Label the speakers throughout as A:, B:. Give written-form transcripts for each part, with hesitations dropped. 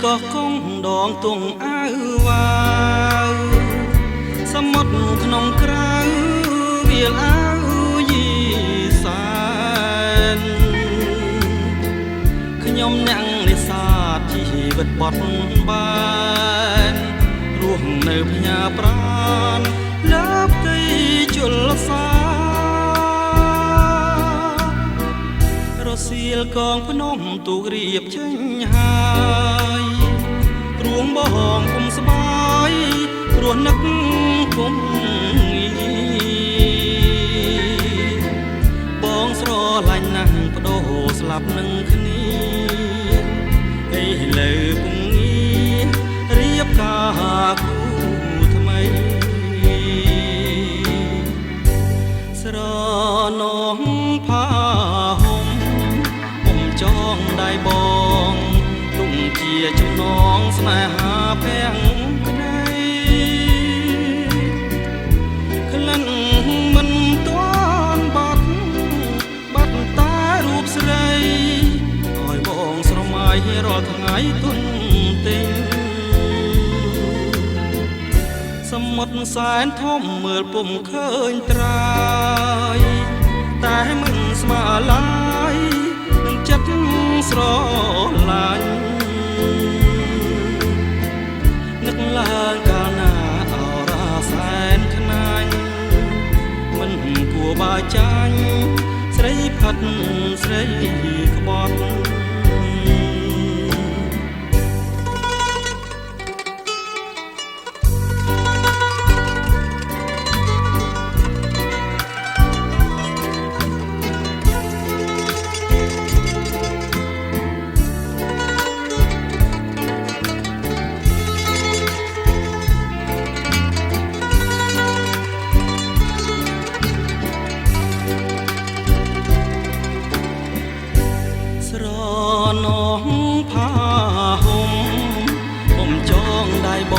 A: ក៏គង់ដងទងអៅវ៉ាវសមុទ្រក្នុងក្រៅវាលអៅយីសែនខ្ញុំអ្នកនេសាទជីវិតបត់បែនរស់នៅផ្ញើប្រានលើផ្ទៃជលសារសៀលកងភ្នំទូករៀបចេញហើយរួងបងគុំស្បាយរស់នឹកគុំបងស្រឡាញ់ណាស់បដូរស្លាប់នឹងគ្នាអីលើពុំងាររៀបការគូថ្មីស្រណងផាហុំចងដៃបងទុំជាចំណងស្នេហាភាំងក្ដីក្លិនមិនទាន់បាត់តែរូបស្រីឲ្យបងស្រមៃរាល់ថ្ងៃទុនទេសមុទ្រសែនធំមើលពុំឃើញត្រើយតែមិនស្មើឡើយចិត្តស្រឡាញ់នឹកឡើងកាលណាអរ៉ាសែនខ្នាញ់មិនគួរបើចាញ់ស្រីផាត់ស្រីក្បត់នងផាហុំខ្ញុំចងដៃប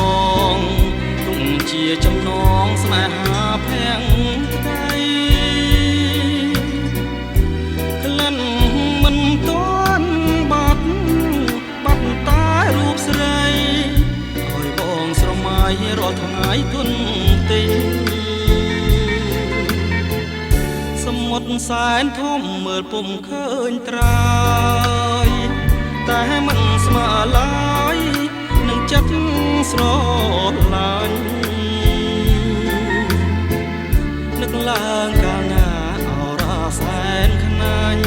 A: ងទុំជាចំណងស្នេហាភាំងក្ដីក្លិនមិនទាន់បាត់តែរូបស្រីឲ្យបងស្រមៃរាល់ថ្ងៃទុនទេសមុទ្រសែនធំមើលពុំឃើញត្រើយតែមិនស្មើឡើយនឹងចិត្តស្រឡាញ់នឹកឡើងកាលណាអរ៉ាសែនខ្នាញ់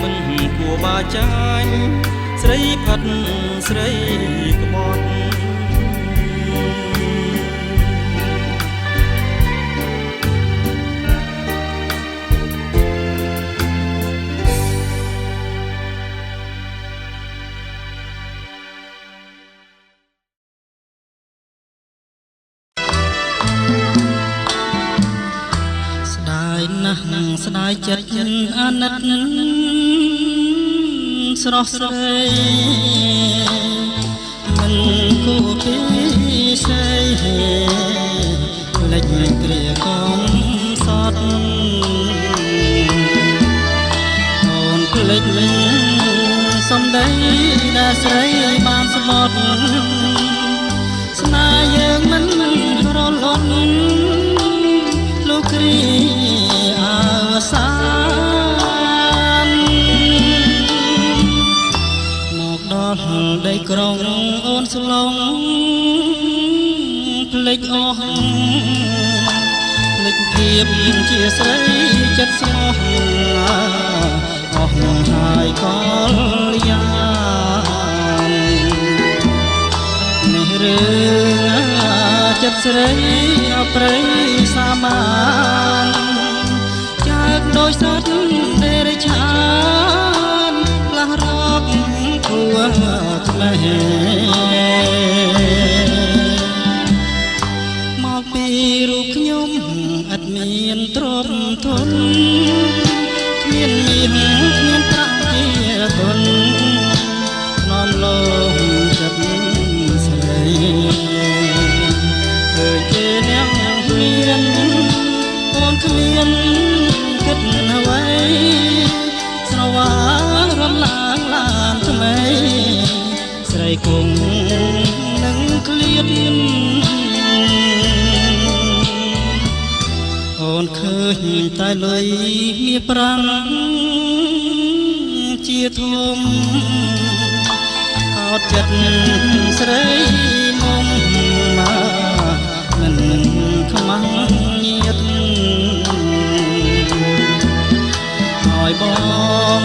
A: មិនគួរបើចាញ់ស្រីផាត់ស្រីក្បត់ស្ដាយចិត្តអាណិតស្រស់ស្រីមិនគួរពីស្រីលេចគ្រាកងសតអូនភ្លេចសំដីដែលស្រីបានស្បត់ស្នេហ៍យើងមិនរលត់លោកគ្រីសានមកដល់ដីក្រុងអូនស្លងភ្លេចអស់ភ្លេចភាពជាស្រីចិត្តស្មោះអស់នឹងហើយកលយាននេះរឿងចិត្តស្រីអប្រៃសាមានដោយសត្វដេរឆានផ្លាស់រកគួរថ្មីមកពីរូបខ្ញុំឥតមានទ្រព្យធនគ្មានមាសគ្មានប្រាក់ជាទុននាំលោចិត្តស្រីធ្វើជាអ្នកមានអូនគ្មានគិតអ្វីស្រវាងរំលាងឡានថ្មីស្រី រីគង់នឹងក្លៀតអូនឃើញតែលុយមានប្រាំងជាធំកោតចិត្តស្រីមុំមកមិនខ្មាំងញាតឲ្យបង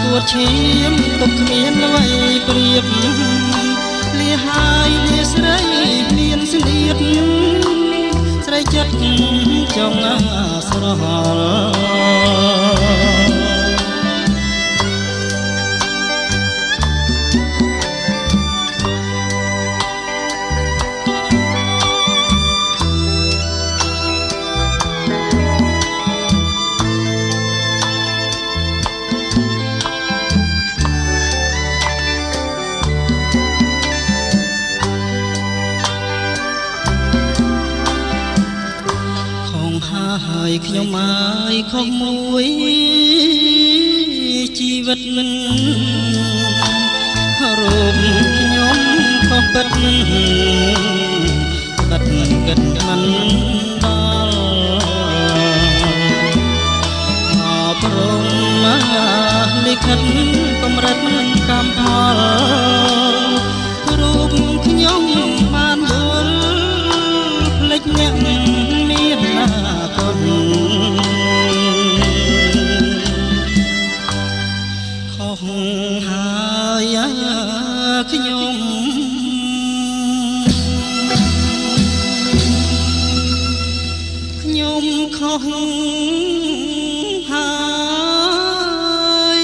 A: ពួតឈាមទុកគ្មានអ្វីប្រៀបលីហើយលីស្រីមានស្នៀតស្រីចិត្តចង់ស្រហល់ហើយខ្ញុំមកខុសមួយជីវិតរូបខ្ញុំខុសពិតបាត់មិនគិតមិនដល់អប្រមលិខិតកម្រិតកម្មផលរូបខ្ញុំបានយល់ភ្លេចអ្នកមានណាខុសហើយខ្ញុំខុសហើយ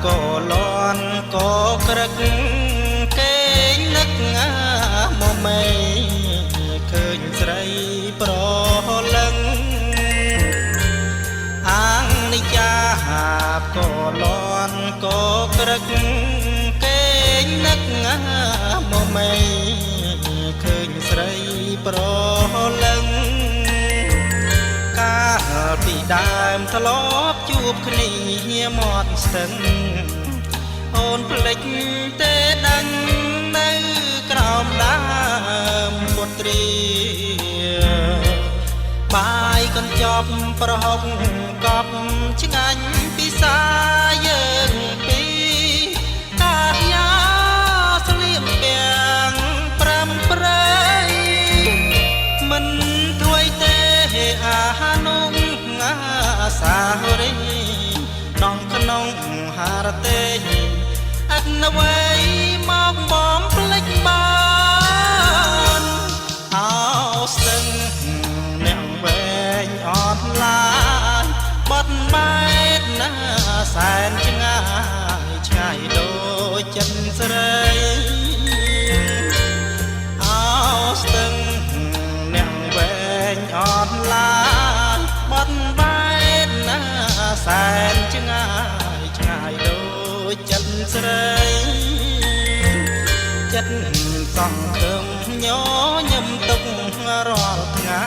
A: ក៏លន់ក៏ក្រឹកគេងនឹកមកមេឃើញស្រីប្រលឹងអាងនិយាក៏លន់ក៏ក្រឹកគេងនឹកមកមេឃើញស្រីប្រលឹងកាលពីដើមធ្លាប់ជួបគ្នាមាត់ស្ទឹងអូនភ្លេចទេដឹងនៅក្រោមដើមពុទ្រីបាយកញ្ចប់ប្រហុកកប់ឆ្ងាញ់ពិសាយើងពីកាយាស្លៀកពាំងប្រាំប្រៃមិនធួយទេអានុងាសារីនងក្នុងហារទេអត់អ្វីមកបងភ្លេចបានអោស្ទឹងអ្នកវែងអត់ឡានបត់បែកណាសែនឆ្ងាយឆ្ងាយដូចចិត្តស្រីអោស្ទឹងអ្នកវែងអត់ឡានបត់បែកណាសែនឆ្ងាយឆ្ងាយដូចចិត្តស្រីចិត្តសង្ឃឹមញញឹមទុករាល់ថ្ងៃ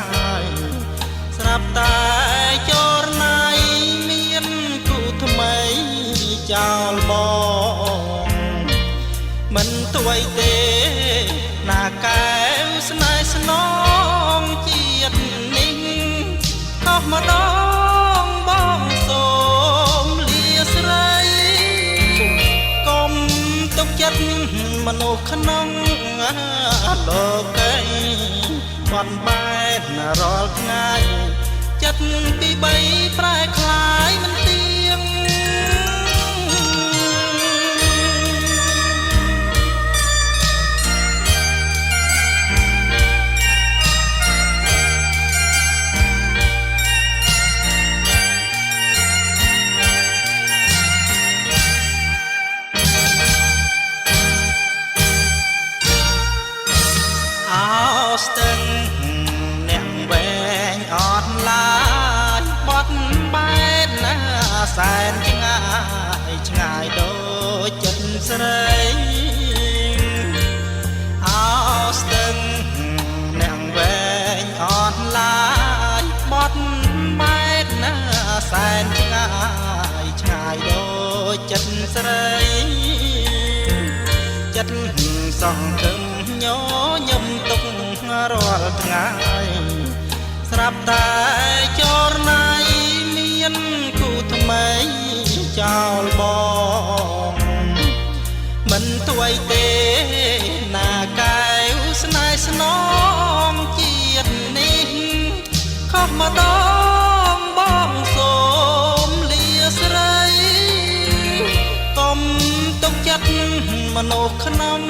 A: ស្រាប់តែចរណៃមានគូថ្មីចោលបងមិនទួយទេណាកែវស្នេហ៍ស្នងជាតិនេះខុសម្ដងបងសូមលាស្រីកុំទុកចិត្តមនុស្សក្នុងលោកីបន់បែករាល់ថ្ងៃចិត្តពីបីប្រែคล้ายមិនទៀងស្ទឹងអ្នកវែងអត់ សែនឆ្ងាយឆ្ងាយដូចចិត្តស្រីអោស្ទឹងអ្នកវែងអត់ឡាយបត់បែកណាសែនឆ្ងាយឆ្ងាយដូចចិត្តស្រីចិត្តសង្ឃឹមញញឹមទុករាល់ថ្ងៃស្រាប់តែចរណៃមានគូថ្មីចោលបងមិនទួយទេណាកែវស្នេហ៍ស្នងជាតិនេះខុសម្ដងបងសូមលាស្រីកុំទុកចិត្តមនុស្សក្នុង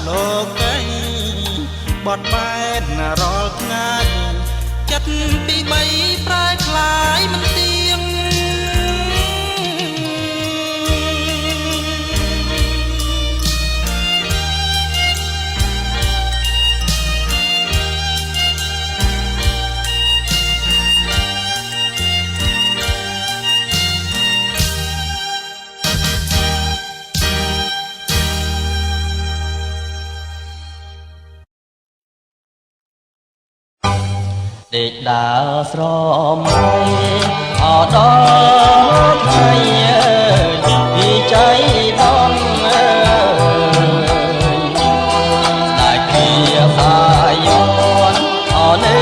A: លោកីបត់បែនរាល់ថ្ងៃចិត្តពីបីប្រែคล้ายមិនទៀងដេកដើរស្រមៃអដល់ថ្ងៃពីใจដល់តែជាសាយនអនៅ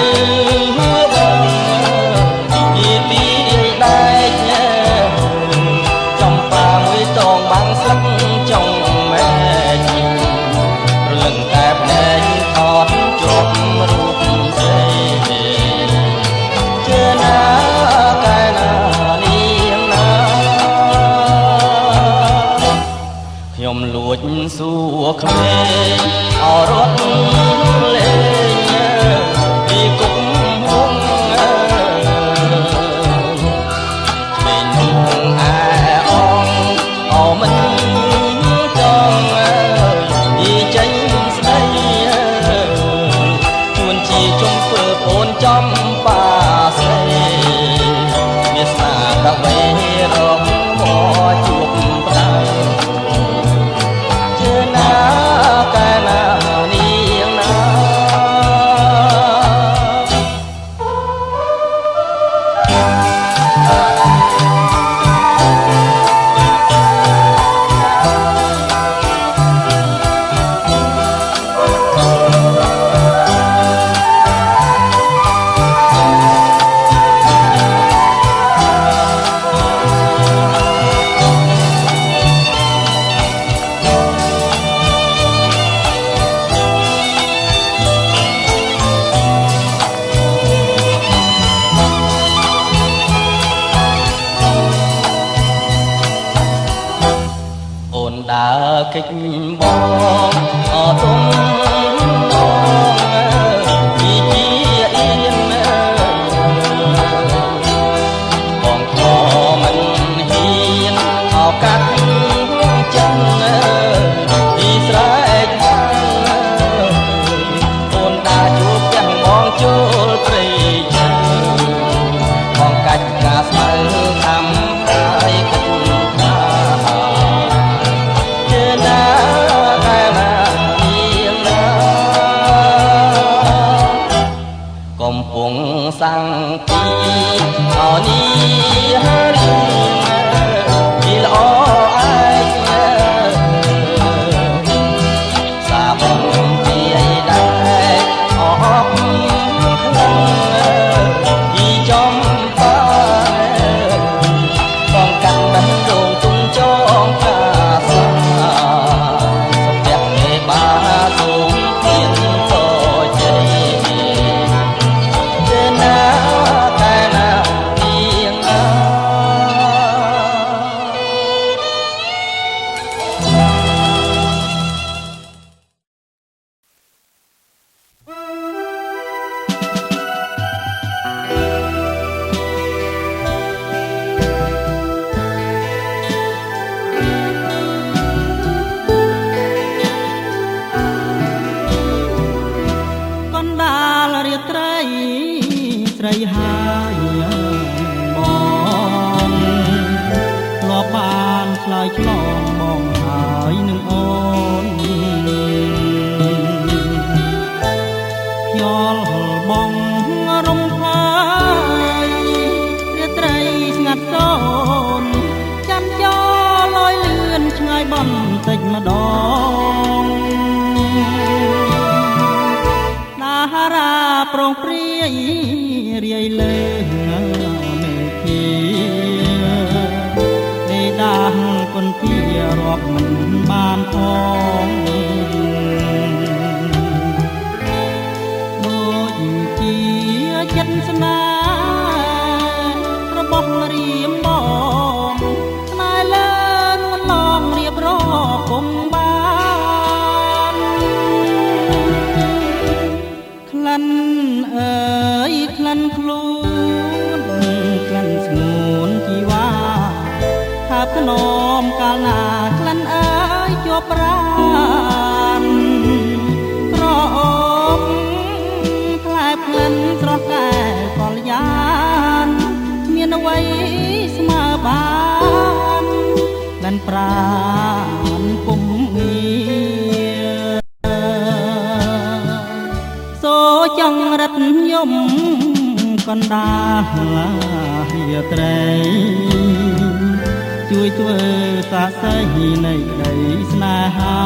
A: ពីពីដែកចំប៉ាមួយតងបាំងស្លឹកចុងមែករលឹងតែភ្នែកថតជាប់រូបខ្ញុំលួចសួរក្មេងអរត់លេងពីគុកហងក្មេងនោះអែអងអមិនចង់ពីចេញស្ដីជួនជាជុំធ្វើអូនចំបាស្រីមានស្នាដវេរំមកជួបប្រាកិច្ចបងអទុំពីជាអៀនបងខមិនហ៊ានអោកាត់ចឹងពីស្រែកអូនដាជួបទាំងបងចូលព្រៃចឹងបងកាច់ការស្មៅខំហើយកាច់កំពុងសាំងពីអនីហារីពីល្អអាយសាបងជាដែរអបខ្លាំងពីចំបាបងកាត់បេះដូងទុំចងកាសាសុភ័ក្រមេបាសូមទៀនតជ័យត្រីហើយបង យឆ្លងបងហើយនឹងអូនខ្យល់បងរំខាយរាត្រីស្ងាត់សូនចាំចោលយលឿនឆ្ងាយបន្តិចម្ដងតារាប្រងព្រាយរាយលើមេឃាដេដាស់គុនពីរាប់មិនបានផងដូចជាចិត្តស្នេហ៍របស់រៀមបងស្នេហ៍លើនួនឡងរៀបរាប់ពុំបានក្លិនអើយក្លិនខ្លួនក្លិនស្ងួនជីវ៉ាថាភ្នំកាលណាក្លិនអើយជាប់ប្រានក្រអូបផ្លែក្លិនស្រស់កែកលយានមានអ្វីស្មើបានក្លិនប្រានពុំងារសូចង្រិតយំកណ្ដាលរាត្រីជួយធ្វើសាស័យនៃដីស្នេហា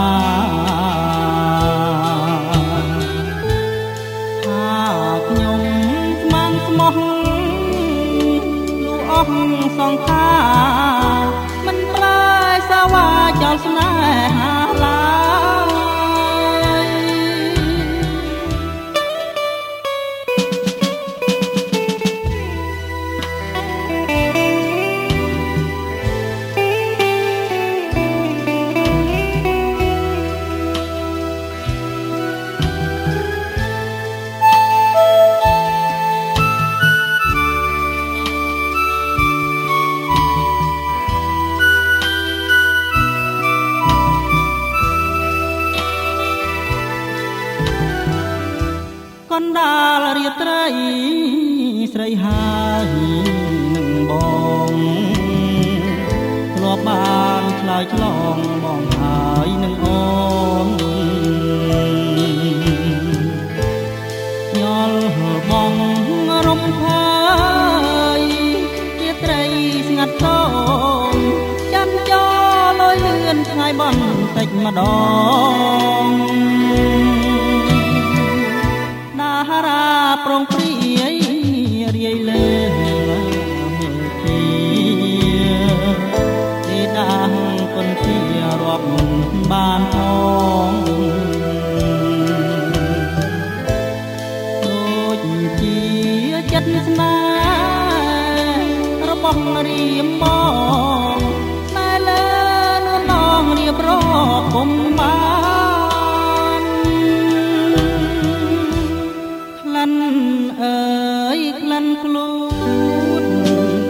A: ថាខ្ញុំស្មងស្មោះលូអស់សង្ខារមិនផ្លែសាវ៉ាចោលស្នេហាឡើយកណ្ដាលរាត្រីស្រីហើយនឹងបងធ្លាប់បានឆ្លើយឆ្លងបងហើយនឹងអូនខ្យល់បងរំភើយរាត្រីស្ងាត់សូនចាំចោលយលឿនឆ្ងាយបន្តិចម្ដងតារាប្រងព្រាយរាយលើមេឃាដេដាស់គុនពីរាប់មិនបានផងដូចជាចិត្តស្នេហ៍របស់រៀមបងស្នេហ៍លើនួនឡងរៀបរាប់ពុំបានក្លិនអើយក្លិនខ្លួន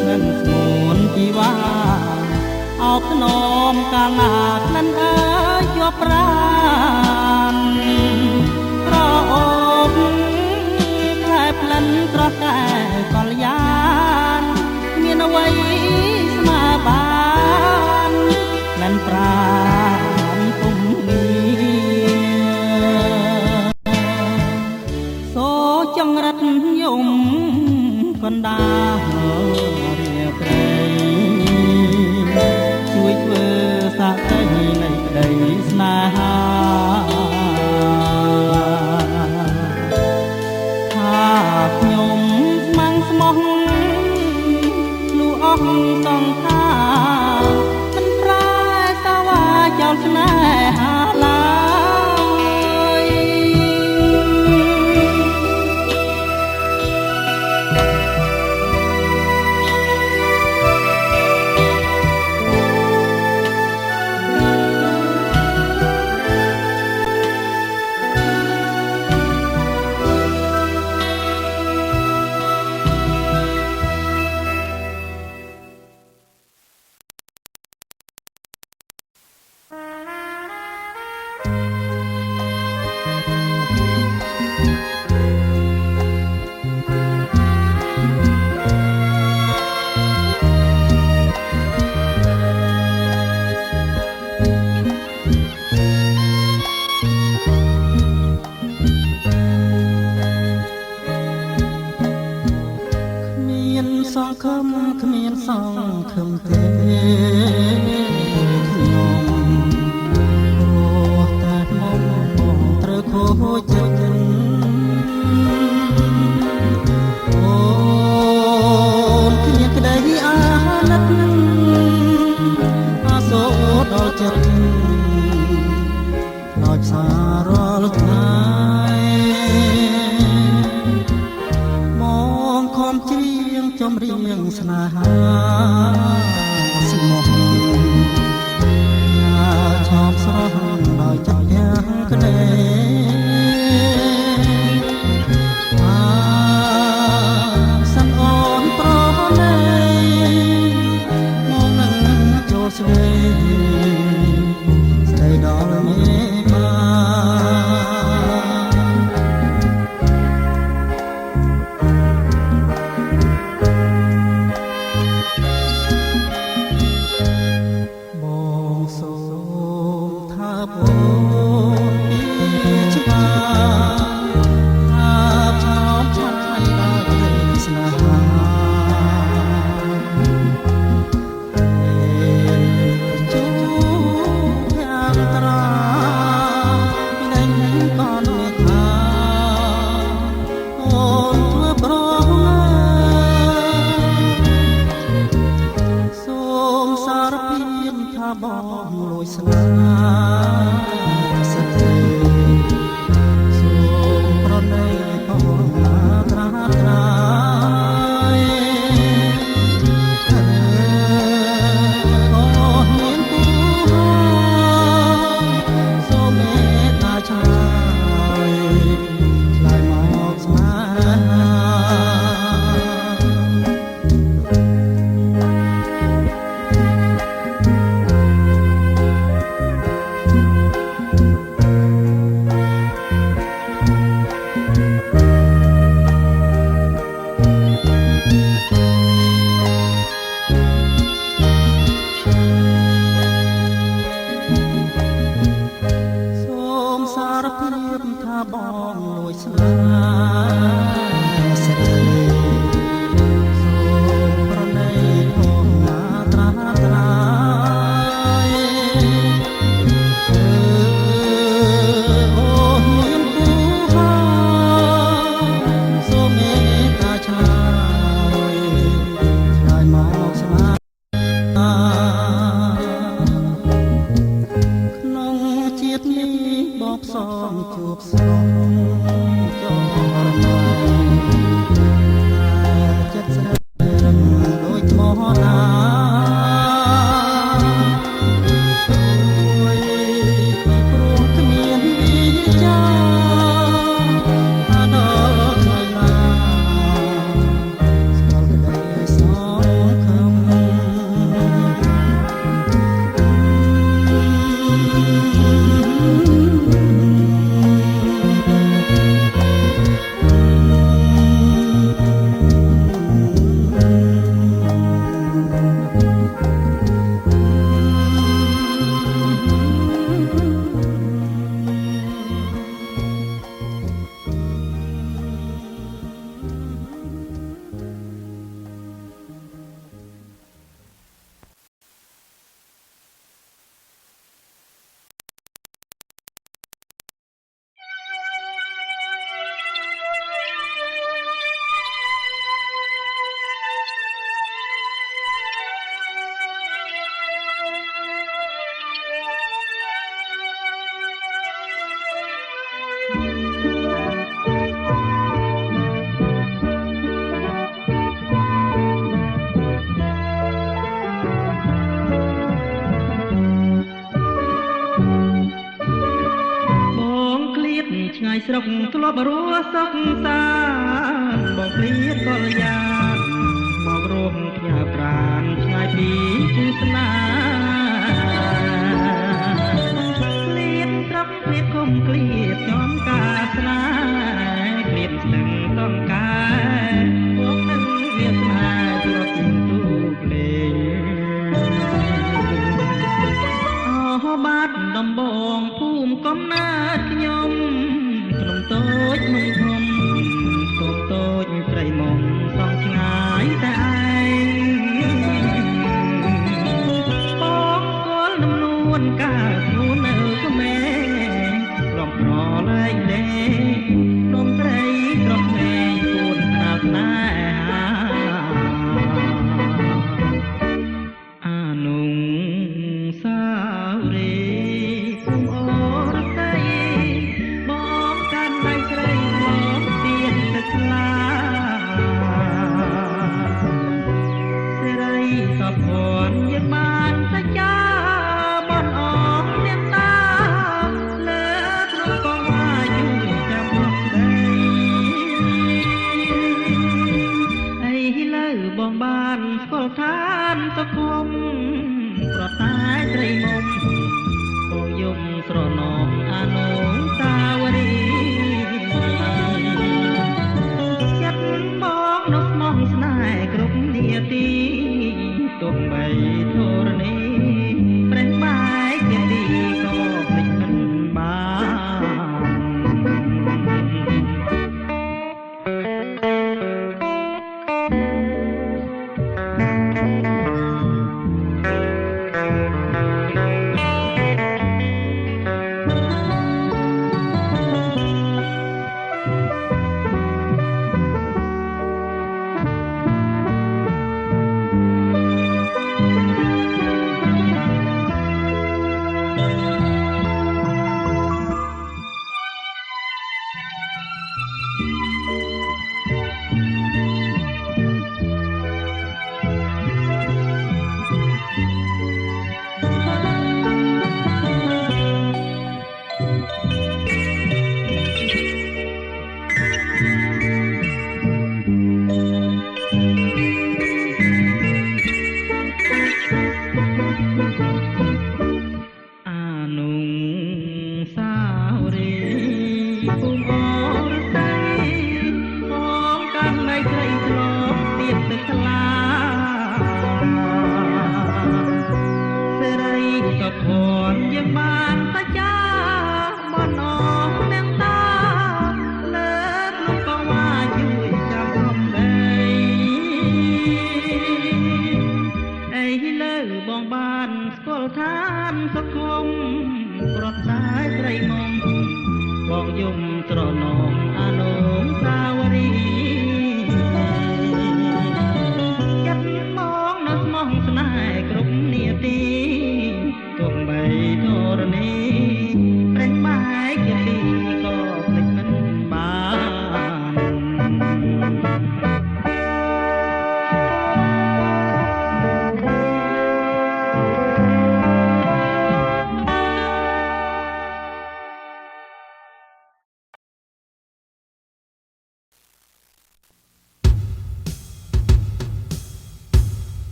A: ក្លិនស្ងួនជីវ៉ាអោបធ្នមកាលណាក្លិនអើយជាប់ប្រានក្រអូបផ្លែផ្លិនស្រស់កែកលយានមានអ្វីស្មើបានក្លិនប្រានពុំងារសូចង្រិតយំកណ្ដាលរាត្រីជួយធ្វើសាស័យនៃក្ដីស្នេហាថាខ្ញុំស្មងស្មោះលូអស់សង្ខារមិនប្រែសាវ៉ាចោលស្នេហាឡើយ សង្ឃឹមគ្មានសង្ឃឹមទេខ្ញុំព្រោះតែមកបងត្រូវខូចចិត្តអូនគ្មានក្តីអាណិតអាសូរដល់ចិត្តដោយសាររាល់ថ្ងៃចម្រៀងស្នេហាស្មោះឆោមស្រស់ដោយចិត្តយ៉ាងក្តីសិនអូនប្រណីមកនឹងចូលស្ដីស្ដីដល់មេបាបងលួចស្នាសិទ្ធិសូមប្រណីផងត្រាត្រាយអូនមានគូសូមមេត្តាឆ្លើយមកស្នេហាថាបងលួចស្នេហ៍សិទ្ធិសូមប្រណីផងត្រាត្រាយអូមានគូហើយសូមមេត្តាឆ្លើយមកស្នេហ៍ក្នុងជាតិនេះបងផ្សំជួបស្រស់ចរណាចិត្តស្រីរឹងដូចថ្មណាអូយព្រោះគ្មានវិចាដល់ថ្ងៃណាស្គាល់ក្តីសង្ឃឹមឆ្ងាយស្រុកធ្លាប់រស់សុខសាន្តបងភ្លៀតកលយានមករស់ផ្ញើប្រាណឆ្ងាយពីជឿស្នាភ្លៀតត្រប់ភ្លៀតគុំគ្លៀតចំការស្នាគ្លៀតស្ទឹងសងកាពួកនឹងវាស្នាជ្រត់ទូភ្លេងអូបាត់ដំបងភូមិកំណើតខ្ញុំតូចមុំធំតូចតូចព្រៃមុំសងឆ្ងាយតែ ก็พรยังบานตะจ้าบอนออกเลี้ยงตาเลิศลูกก็ว่าอยู่จำลองได้ไอ้เลิศบองบานก็ทานตะคมปลอดตายไตรมงปองยมสรนองอานุตาวรียัดมองนกมองสนายกรุบเนียตีตุ่มใบโทรณีแปลงไม้เกียดีก็พลิกมันบาน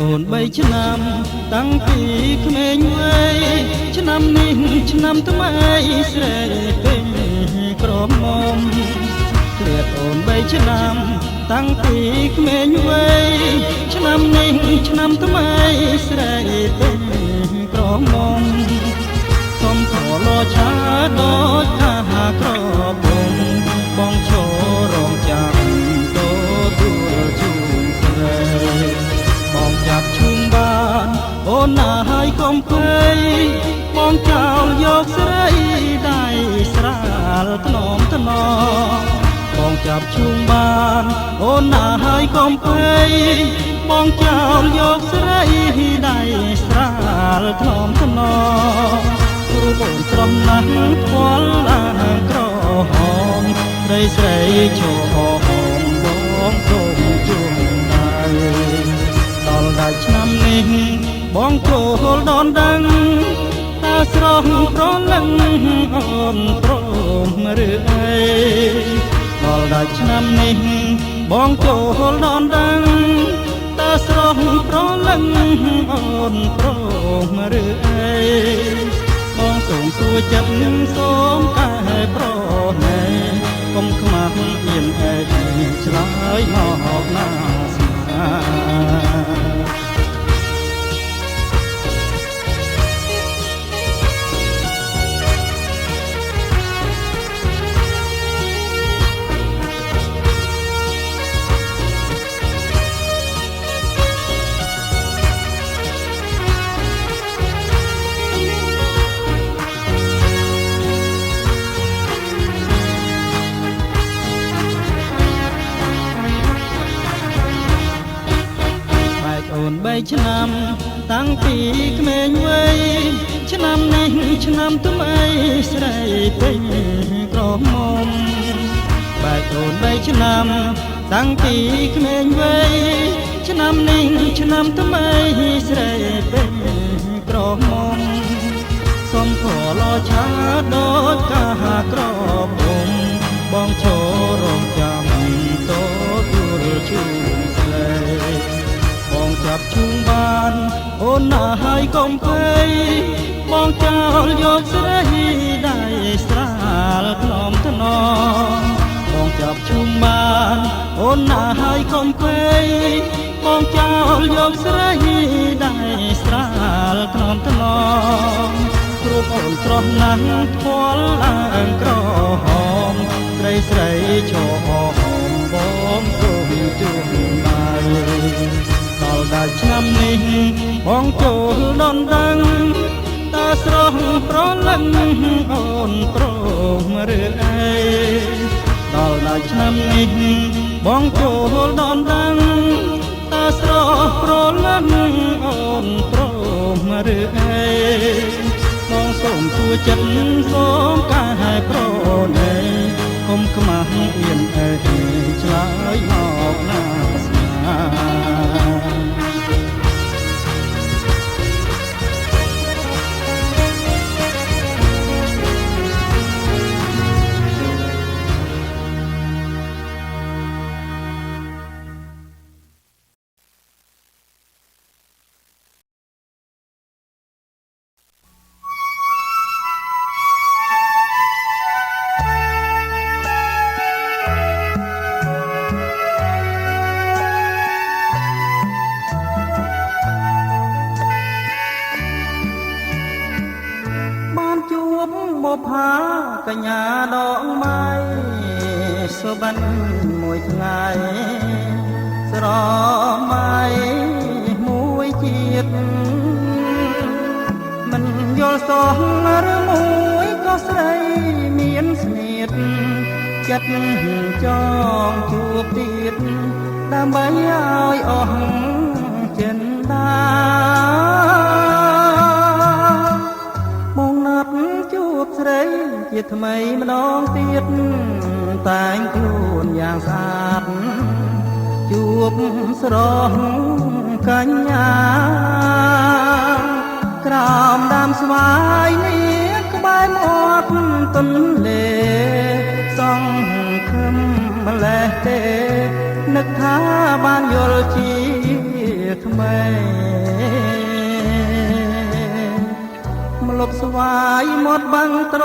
A: អូន3ឆ្នាំតាំងពីក្មេងវ័យឆ្នាំនេះឆ្នាំថ្មីស្រីពេញក្រមុំគ្រាអូន3ឆ្នាំតាំងពីក្មេងវ័យឆ្នាំនេះឆ្នាំថ្មីស្រីពេញក្រមុំសុំខលឆាដូចថាក្របងបងឈររងចាំទទួលជូនស្រីបងចាប់ឈូងបានអូនណាហើយកុំភ័យបងចោលយកស្រីដៃស្រាលថ្នមថ្នមបងចាប់ឈូងបានអូនណាហើយកុំភ័យបងចោលយកស្រីដៃស្រាលថ្នមថ្នមគ្រូបងស្រស់ណាស់ខ្វល់ឡាក្រហមស្រីស្រីឈរហមបងសូមជួងដៃដល់តែឆ្នាំនេះបងចូលដនដឹងតើស្រស់ប្រលឹងអូនព្រមឬអីដល់តែឆ្នាំនេះបងចូលដនដឹងតើស្រស់ប្រលឹងអូនព្រមឬអីបងសូមសួរចិត្តសូមកែប្រណីកុំខ្មាស់អៀនអែកឆ្លើយមកណាស្មាអូន3ឆ្នាំតាំងពីក្មេងវ័យឆ្នាំនេះ ឆ្នាំថ្មីស្រីពេញក្រមុំបែកអូន3ឆ្នាំតាំងពីក្មេងវ័យឆ្នាំនេះឆ្នាំថ្មីស្រីពេញក្រមុំសុំខលឆាដូចកាក្រមុំបងឈររងចាំតទួលជូនស្រីបងចាប់ជូនបានអូនណាហើយកុំភ័យបងចោលយកស្រីដៃស្រាលថ្នមថ្នមបងចាប់ជុំបានអូនណាហើយកុំភ័យបងចោលយកស្រីដៃស្រាលថ្នមថ្នមគ្រូអូនស្រស់ណាស់ថ្ពាល់ឡើងក្រហមស្រីស្រីឈរហមបងគុំជុំបាយដល់ដល់ឆ្នាំនេះបងចូលដនដឹងតើស្រស់ប្រលឹងអូនព្រមឬអីដល់ដល់ឆ្នាំនេះបងចូលដនដឹងតើស្រស់ប្រលឹងអូនព្រមឬអីបងសូមទួចិត្តសូមការប្រណីកុំខ្មាស់អៀនអើឆ្លើយមកណាស្នាផាកញ្ញាដងម៉ៃសុបិនមួយថ្ងៃស្រមៃមួយជាតិមិនយល់សោះឬមួយក៏ស្រីមានស្នៀតចិត្តចងជួបទៀតដើម្បីឲ្យអស់ចិនដាស្រីជាថ្មីម្ដងទៀតតែងខ្លួនយ៉ាងស្អាតជួបស្រស់កញ្ញាក្រោមដើមស្វាយនេះក្បែរមាត់ទន្លេសង្ឃឹមម្លេះទេនឹកថាបានយល់ជាថ្មីលុបស្វាយមាត់បាំងត្រ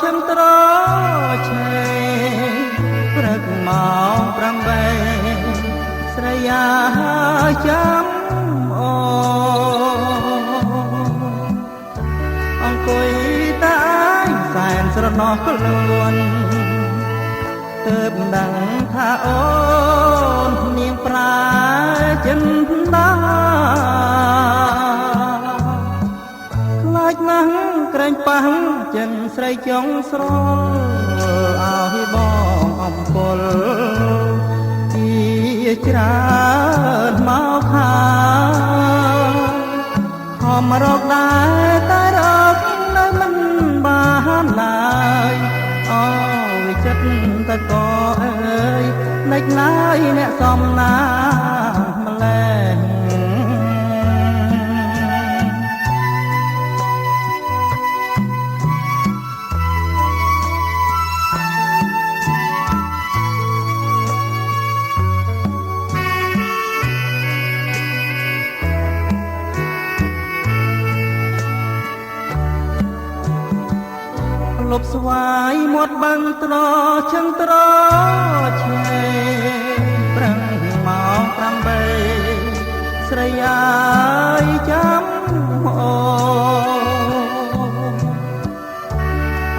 A: ឈឹងត្រឆេព្រឹកមក8ស្រីយ៉ាចាំអូអង្គុយតែឯងសែនស្រណោះខ្លួនទើបដឹងថាអូននាងប្រាចិនដាណាស់ក្រែងប៉ះចិនស្រីចង់ស្រលឲ្យបងអំពលជាច្រើនមកខាខំរកដែរតែរកនៅមិនបានឡើយអើយចិត្តតកអើយលេចឡើយអ្នកសំណាម្លេះលុបស្វាយមាត់បាំងត្រឈឹងត្រឆេប្រឹងមក8ស្រីអាយចាំអូ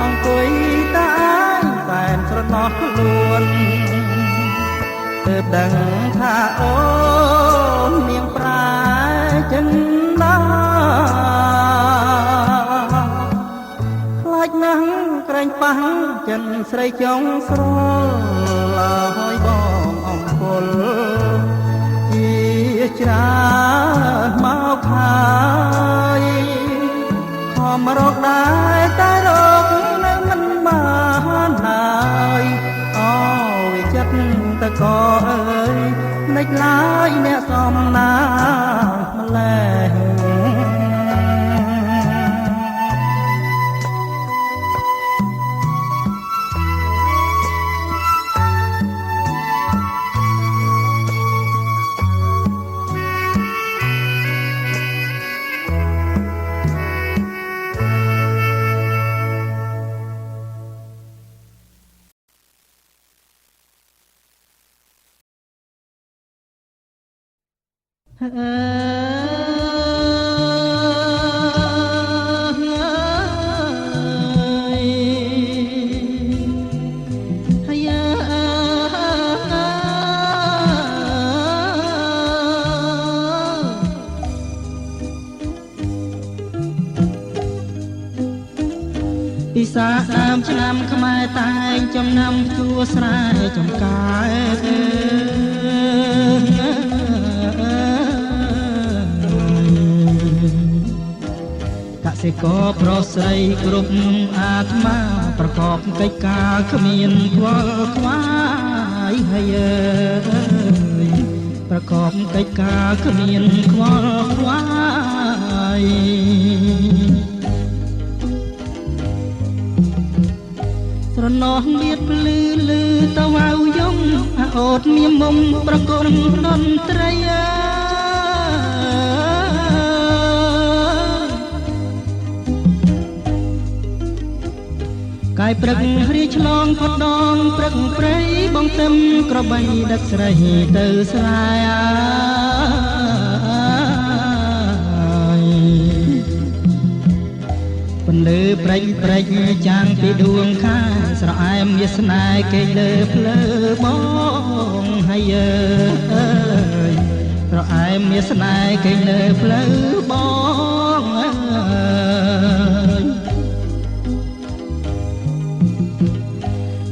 A: អង្គុយតែឯងតែនស្រណោះខ្លួនទើបដឹងថាអូននាងប្រាចិនដាណាស់ក្រែងប៉ះចិនស្រីចង់ស្រលឲ្យបងអង្គុលជាច្រើនមកហើយខ មរកដែរតែរកនៅមិនបានឡើយអូវាចិត្តតកអើយនឹកឡើយអ្នកសំណាម្លេះពិសាដើមឆ្នាំខ្មែរតែងចំណាំជួស្រែចំការកសិករប្រុសស្រីគ្រប់អាត្មាប្រកបកិច្ចការគ្មានខ្វល់ខ្វាយហើយប្រកបកិច្ចការគ្មានខ្វល់ខ្វាយស្រណោះមៀតភ្លឺលឺតវ៉ៅយំអូតមានមុំប្រគំតន្ត្រីកាយព្រឹករៀបឆ្លងផុតដងព្រឹកព្រៃបងទឹមក្របីដឹកស្រីទៅស្រែពន្លឺព្រិចព្រិចចាំងពីដួងខាស្រអែមវាស្នេហ៍គេលើភ្លើបងហើយអើយស្រអែមវាស្នេហ៍គេលើភ្លើបងអើយ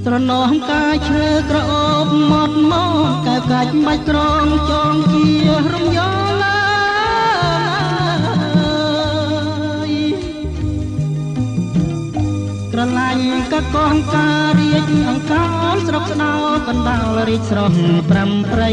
A: ស្រណោះកាយឈើក្រអូបមកមកកែវកាច់បាច់ក្រងចងជារំយោឡាក្រឡាញ់កកងការរៀបអង្ការស្រុកស្ដោកណ្ដាលរីកស្រស់ប្រាំប្រៃ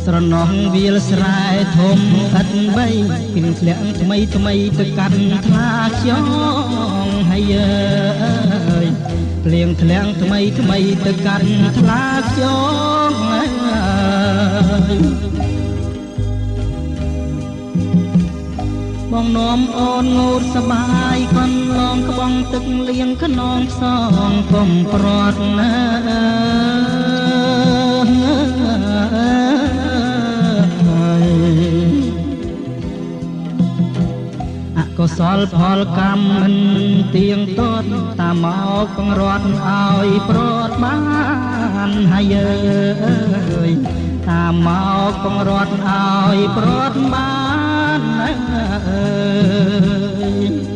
A: ស្រណោះវាលស្រែធំឥតបីពីធ្លាក់ថ្មីថ្មីទៅកាន់ថ្លាខ្យងហើយអើយភ្លៀងធ្លាក់ថ្មីថ្មីទៅកាន់ថ្លាខ្យងបងនាំអូនងូតសបាយកន្លងក្បងទឹកលៀងខ្នងផ្សងកុំប្រត់ណាអកុសលផលកម្មមិនទៀងទាត់តាមមកពងរត់ឲ្យប្រត់បានហើយអើយតាមមកពងរត់ឲ្យប្រត់បានអើយ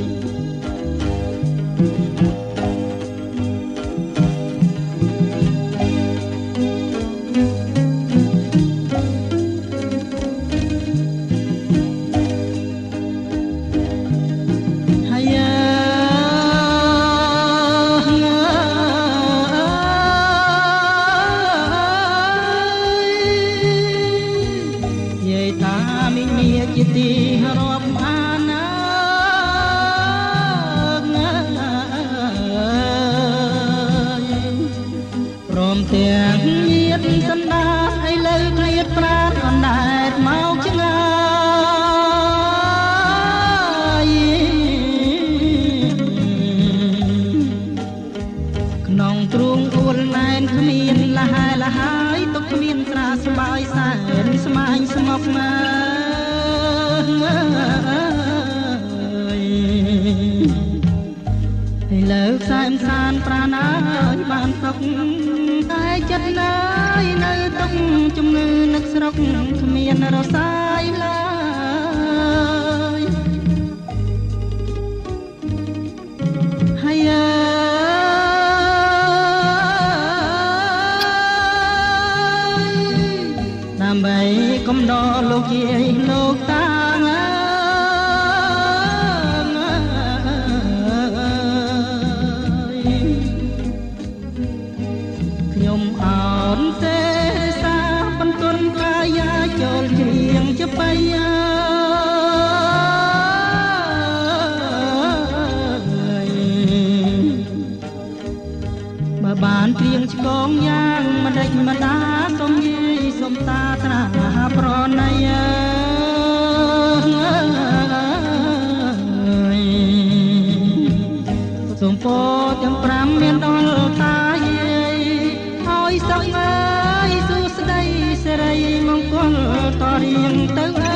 A: ទាំងញាតសន្តានឥឡូវឃ្លាតប្រាណអណ្ដែតមកឆ្ងាយក្នុងទ្រូងអួលណែនគ្មានលះលហើយទុកគ្មានត្រាស្បាយសែនស្មាញស្ងប់ណាឥឡូវខ្សែមសានប្រាណើយបានទុកតែចិត្តឡើយនៅទុកជំងឺនឹកស្រុកគ្មានរសាយឡើយហើយ ដើម្បីកំដរលោកយាយលោកតាខ្ញុំអោនទេសាបន្ទន់កាយាចូលជ្រៀងជាបៃបើបានព្រៀងឆ្កងយ៉ាងមិនដេចម្ដាសូមយាយសូមតាត្រាប្រណីសូមពោទាំង5មានដល់តាយាយឲ្យសុខអើយសុស្ដីសេរីមង្គលតរៀងទៅ